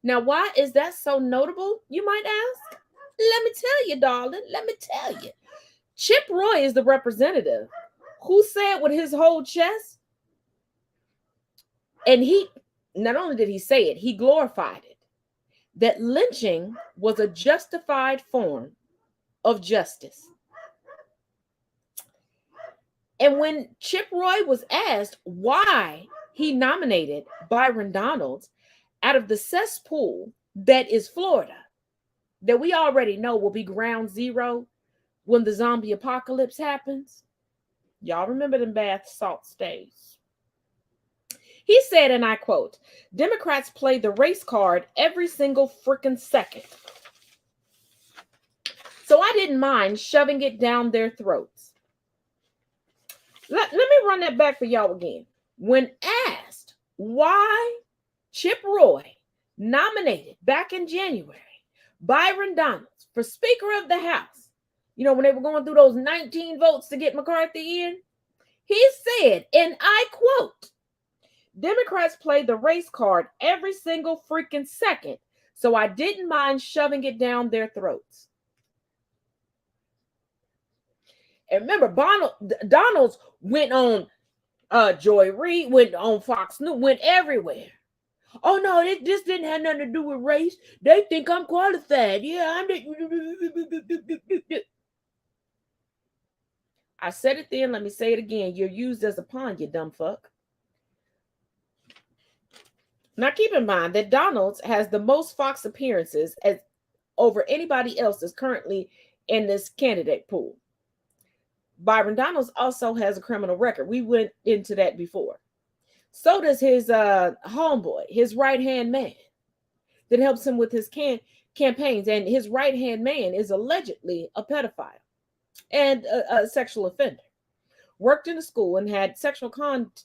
Now, why is that so notable, you might ask? Let me tell you, darling. Let me tell you. Chip Roy is the representative who said with his whole chest, and he, not only did he say it, he glorified it, that lynching was a justified form of justice. And when Chip Roy was asked why he nominated Byron Donalds out of the cesspool that is Florida, that we already know will be ground zero when the zombie apocalypse happens. Y'all remember them bath salt stays. He said, and I quote, Democrats play the race card every single freaking second. So I didn't mind shoving it down their throats. Let me run that back for y'all again. When asked why Chip Roy nominated back in January Byron Donalds for Speaker of the House, you know, when they were going through those 19 votes to get McCarthy in, he said, and I quote, Democrats play the race card every single freaking second, so I didn't mind shoving it down their throats. And remember, Donalds went on Joy Reid, went on Fox News, went everywhere. Oh no, this didn't have nothing to do with race. They think I'm qualified. Yeah, I said it then, let me say it again. You're used as a pawn, you dumb fuck. Now keep in mind that Donalds has the most Fox appearances as over anybody else that's currently in this candidate pool. Byron Donalds also has a criminal record. We went into that before. So does his homeboy, his right-hand man that helps him with his campaigns. And his right-hand man is allegedly a pedophile and a sexual offender. Worked in a school and had sexual contact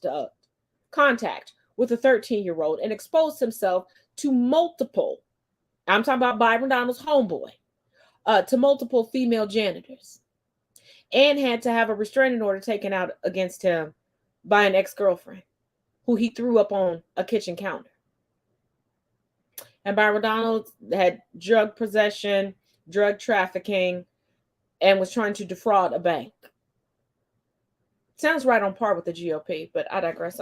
with a 13-year-old and exposed himself to multiple, I'm talking about Byron Donalds' homeboy, to multiple female janitors. And had to have a restraining order taken out against him by an ex-girlfriend who he threw up on a kitchen counter. And Byron Donalds had drug possession, drug trafficking, and was trying to defraud a bank. Sounds right on par with the GOP, but I digress.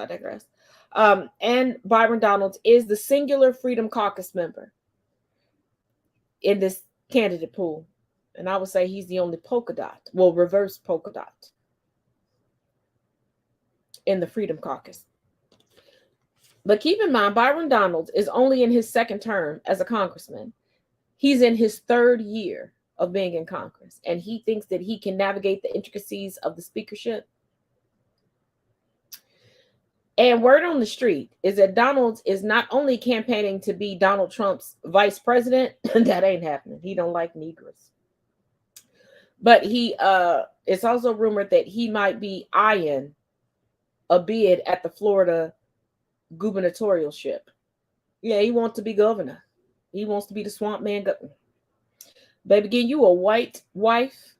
And Byron Donalds is the singular Freedom Caucus member in this candidate pool. And I would say he's the only polka dot, well, reverse polka dot in the Freedom Caucus. But keep in mind, Byron Donalds is only in his second term as a congressman. He's in his third year of being in Congress, and he thinks that he can navigate the intricacies of the speakership. And word on the street is that Donalds is not only campaigning to be Donald Trump's vice president, that ain't happening. He don't like Negroes. But it's also rumored that he might be eyeing a bid at the Florida gubernatorialship. Yeah, he wants to be governor. He wants to be the swamp man governor. Baby, getting you a white wife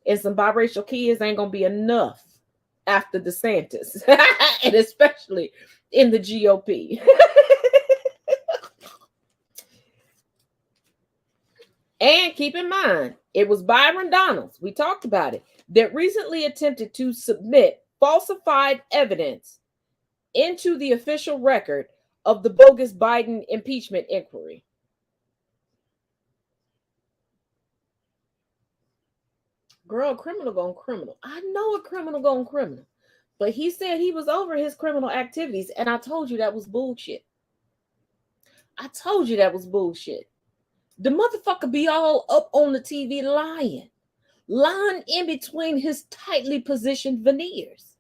and some biracial kids ain't going to be enough after DeSantis, and especially in the GOP. And keep in mind, it was Byron Donalds, we talked about it, that recently attempted to submit falsified evidence into the official record of the bogus Biden impeachment inquiry. Girl, criminal gone criminal. I know a criminal gone criminal. But he said he was over his criminal activities, and I told you that was bullshit. I told you that was bullshit. The motherfucker be all up on the TV lying in between his tightly positioned veneers.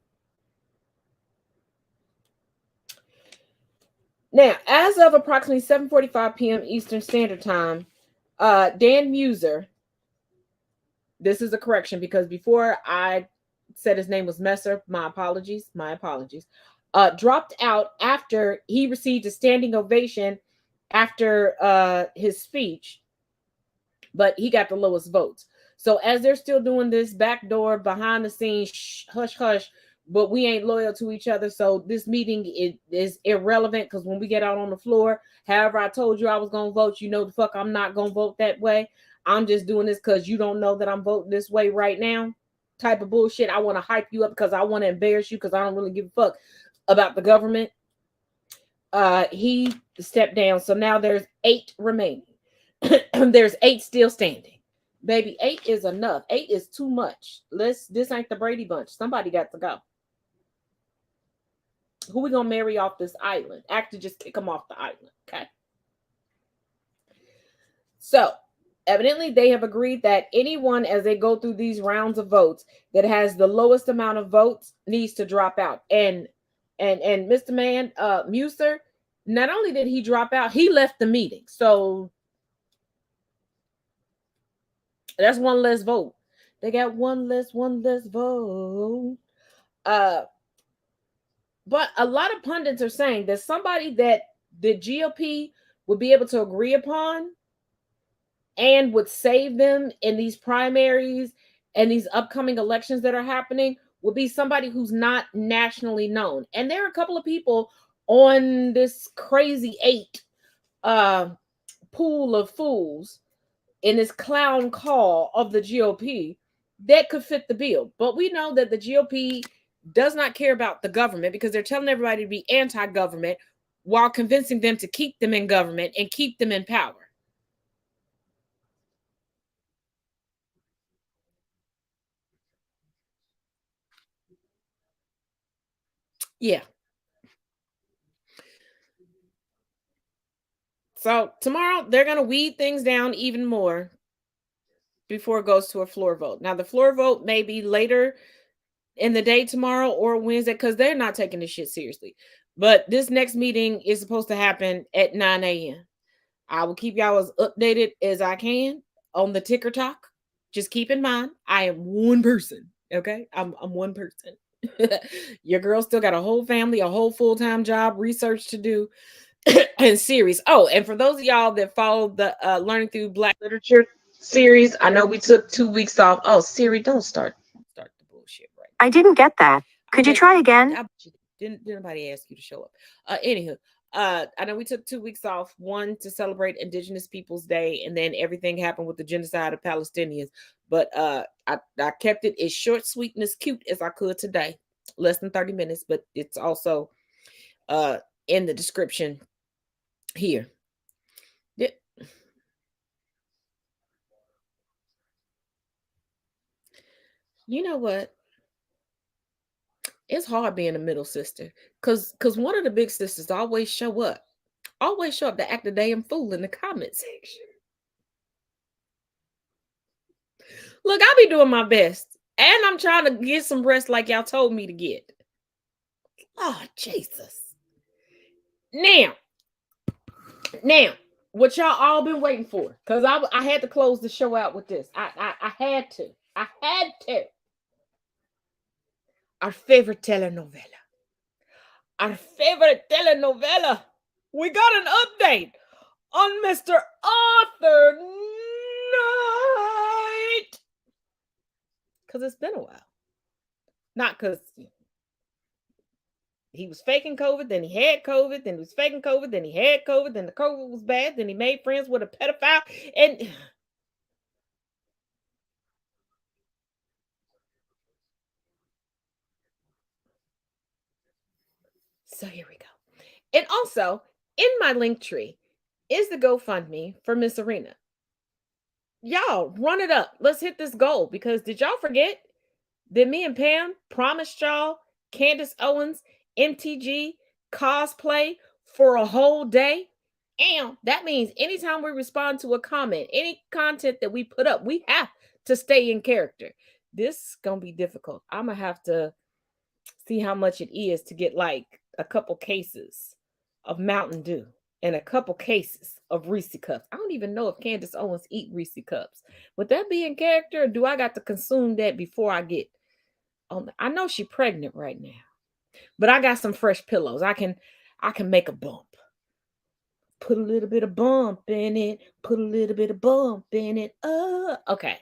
Now, as of approximately 7:45 p.m. Eastern Standard Time, Dan Muser, this is a correction because before I said his name was Messer, my apologies, dropped out after he received a standing ovation after his speech, but he got the lowest votes. So as they're still doing this backdoor behind the scenes, hush, hush, but we ain't loyal to each other. So this meeting is irrelevant because when we get out on the floor, however I told you I was going to vote, you know the fuck I'm not going to vote that way. I'm just doing this because you don't know that I'm voting this way right now type of bullshit. I want to hype you up because I want to embarrass you because I don't really give a fuck about the government. He stepped down. So now there's 8 remaining. There's 8 still standing. Baby, 8 is enough. 8 is too much. This ain't the Brady Bunch. Somebody got to go. Who we gonna marry off this island? Actually, just kick them off the island. Okay. So evidently they have agreed that anyone, as they go through these rounds of votes, that has the lowest amount of votes needs to drop out. And Mr. Muser, not only did he drop out, he left the meeting. So that's one less vote. They got one less vote. But a lot of pundits are saying that somebody that the GOP would be able to agree upon and would save them in these primaries and these upcoming elections that are happening would be somebody who's not nationally known. And there are a couple of people on this crazy 8 pool of fools in this clown call of the GOP that could fit the bill. But we know that the GOP does not care about the government because they're telling everybody to be anti-government while convincing them to keep them in government and keep them in power. Yeah. So tomorrow they're going to weed things down even more before it goes to a floor vote. Now the floor vote may be later in the day tomorrow or Wednesday because they're not taking this shit seriously. But this next meeting is supposed to happen at 9 a.m. I will keep y'all as updated as I can on the ticker talk. Just keep in mind, I am one person. Okay, I'm one person. Your girl still got a whole family, a whole full-time job, research to do, and series. Oh, and for those of y'all that follow the Learning Through Black Literature series, I know we took 2 weeks off. Oh, Siri, don't start the bullshit right now. I didn't get that. Could you try again? Didn't nobody ask you to show up? Anywho, I know we took 2 weeks off, one to celebrate Indigenous Peoples Day, and then everything happened with the genocide of Palestinians. But I kept it as short, sweet, and as cute as I could today. Less than 30 minutes, but it's also in the description here. Yeah. You know what? It's hard being a middle sister because one of the big sisters always show up to act a damn fool in the comment section. Look, I'll be doing my best, and I'm trying to get some rest like y'all told me to get. Oh, Jesus. Now, what y'all all been waiting for, because I had to close the show out with this. I had to. Our favorite telenovela. We got an update on Mr. Arthur Knight. Because it's been a while. Not because he was faking COVID, then he had COVID, then he was faking COVID, then he had COVID, then the COVID was bad, then he made friends with a pedophile, and so here we go. And also, in my link tree is the GoFundMe for Miss Arena. Y'all, run it up. Let's hit this goal, because did y'all forget that me and Pam promised y'all Candace Owens, MTG, cosplay for a whole day. And that means anytime we respond to a comment, any content that we put up, we have to stay in character. This is going to be difficult. I'm going to have to see how much it is to get like a couple cases of Mountain Dew and a couple cases of Reese Cups. I don't even know if Candace Owens eat Reese Cups. Would that be in character, or do I got to consume that before I get on? I know she's pregnant right now, but I got some fresh pillows. I can make a bump. Put a little bit of bump in it. Put a little bit of bump in it. Okay.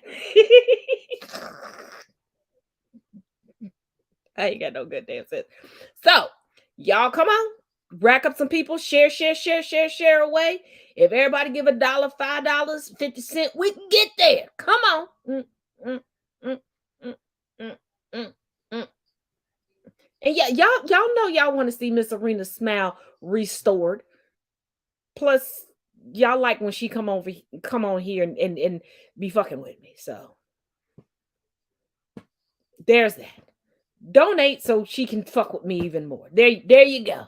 I ain't got no good damn sense. So, y'all come on. Rack up some people. Share away. If everybody give $1, $5, 50 cents, we can get there. Come on. And yeah, y'all know y'all want to see Miss Arena's smile restored. Plus, y'all like when she come on here and be fucking with me. So there's that. Donate so she can fuck with me even more. There you go.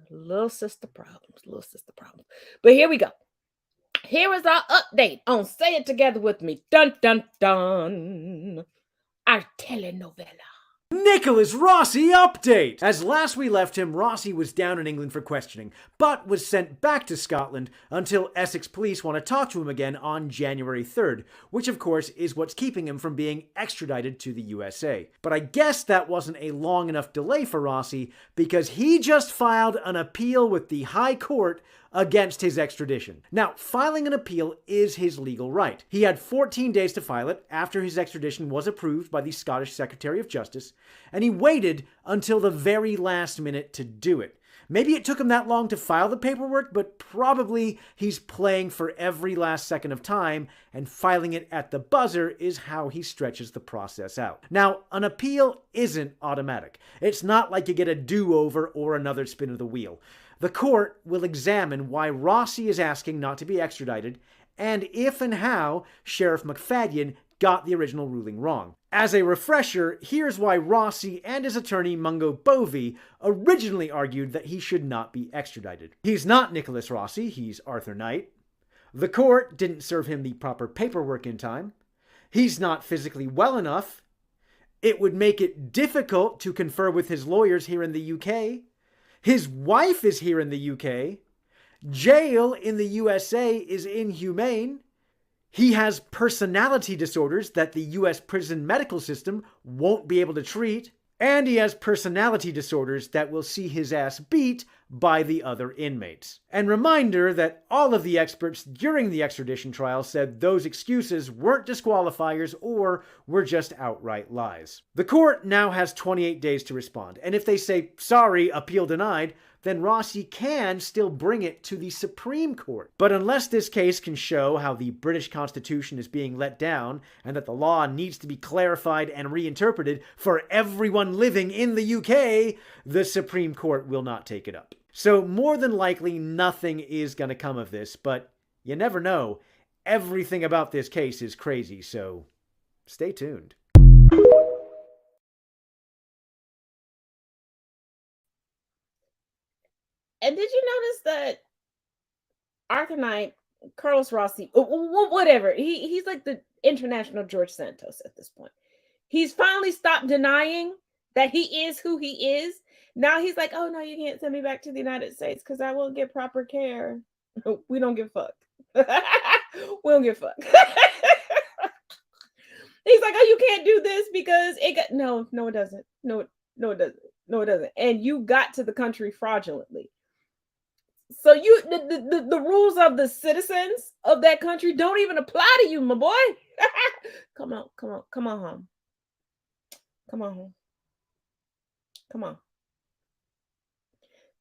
Little sister problems. But here we go. Here is our update on Say It Together with Me. Dun dun dun. Our telenovela. Nicholas Rossi update! As last we left him, Rossi was down in England for questioning, but was sent back to Scotland until Essex police want to talk to him again on January 3rd, which of course is what's keeping him from being extradited to the USA. But I guess that wasn't a long enough delay for Rossi, because he just filed an appeal with the High Court against his extradition. Now, filing an appeal is his legal right. He had 14 days to file it after his extradition was approved by the Scottish Secretary of Justice, and he waited until the very last minute to do it. Maybe it took him that long to file the paperwork, but probably he's playing for every last second of time, and filing it at the buzzer is how he stretches the process out. Now, an appeal isn't automatic. It's not like you get a do-over or another spin of the wheel. The court will examine why Rossi is asking not to be extradited, and if and how Sheriff McFadden got the original ruling wrong. As a refresher, here's why Rossi and his attorney Mungo Bovey originally argued that he should not be extradited. He's not Nicholas Rossi, he's Arthur Knight. The court didn't serve him the proper paperwork in time. He's not physically well enough. It would make it difficult to confer with his lawyers here in the UK. His wife is here in the UK. Jail in the USA is inhumane. He has personality disorders that the US prison medical system won't be able to treat. And he has personality disorders that will see his ass beat by the other inmates. And reminder that all of the experts during the extradition trial said those excuses weren't disqualifiers or were just outright lies. The court now has 28 days to respond, and if they say, sorry, appeal denied, then Rossi can still bring it to the Supreme Court. But unless this case can show how the British Constitution is being let down and that the law needs to be clarified and reinterpreted for everyone living in the UK, the Supreme Court will not take it up. So more than likely nothing is going to come of this, but you never know. Everything about this case is crazy, so stay tuned. And did you notice that Arthur Knight, Carlos Rossi, whatever, he's like the international George Santos at this point. He's finally stopped denying that he is who he is. Now he's like, oh no, you can't send me back to the United States because I won't get proper care. We don't give a fuck. We don't give a fuck. He's like, oh, you can't do this because it got no, it doesn't. No, it doesn't. And you got to the country fraudulently. So the rules of the citizens of that country don't even apply to you, my boy. Come on home. Come on home.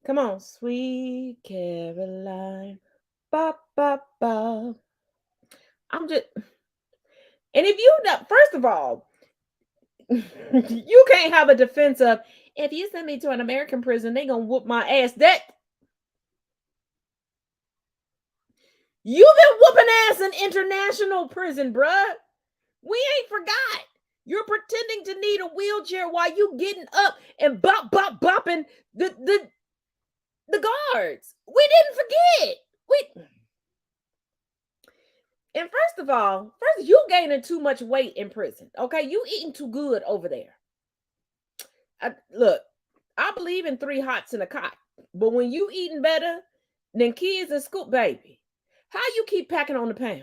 Come on, sweet Caroline. Ba, ba, ba. I'm just, and if you know, first of all, you can't have a defense of, if you send me to an American prison, they gonna whoop my ass. That you've been whooping ass in international prison, bruh. We ain't forgot. You're pretending to need a wheelchair while you getting up and bopping the guards. We didn't forget. And first of all, you gaining too much weight in prison. Okay, you eating too good over there. Look, I believe in 3 hots and a cot, but when you eating better than kids and Scoop Baby, how you keep packing on the pounds?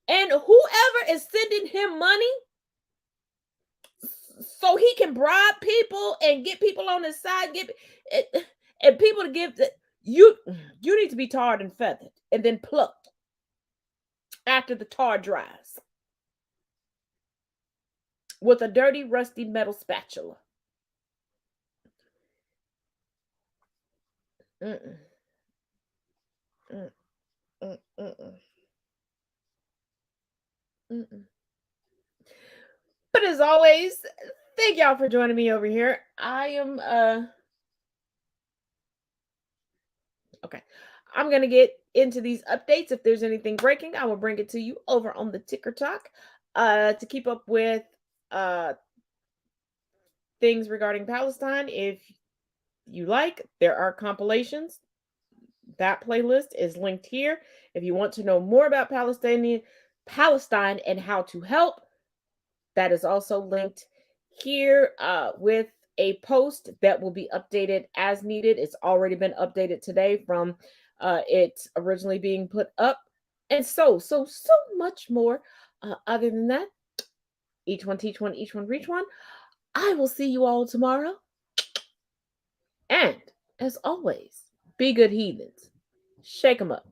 And whoever is sending him money so he can bribe people and get people on his side, and people to give you need to be tarred and feathered and then plucked after the tar dries with a dirty, rusty metal spatula. Mm-mm. Mm-mm. Mm-mm. But as always, thank y'all for joining me over here. I am okay. I'm gonna get into these updates. If there's anything breaking, I will bring it to you over on the Ticker Talk. To keep up with things regarding Palestine, if you like, there are compilations. That playlist is linked here. If you want to know more about Palestine and how to help, that is also linked here with a post that will be updated as needed. It's already been updated today from it originally being put up. And so much more. Other than that, each one teach one, each one reach one. I will see you all tomorrow. And as always, be good heathens. Shake them up.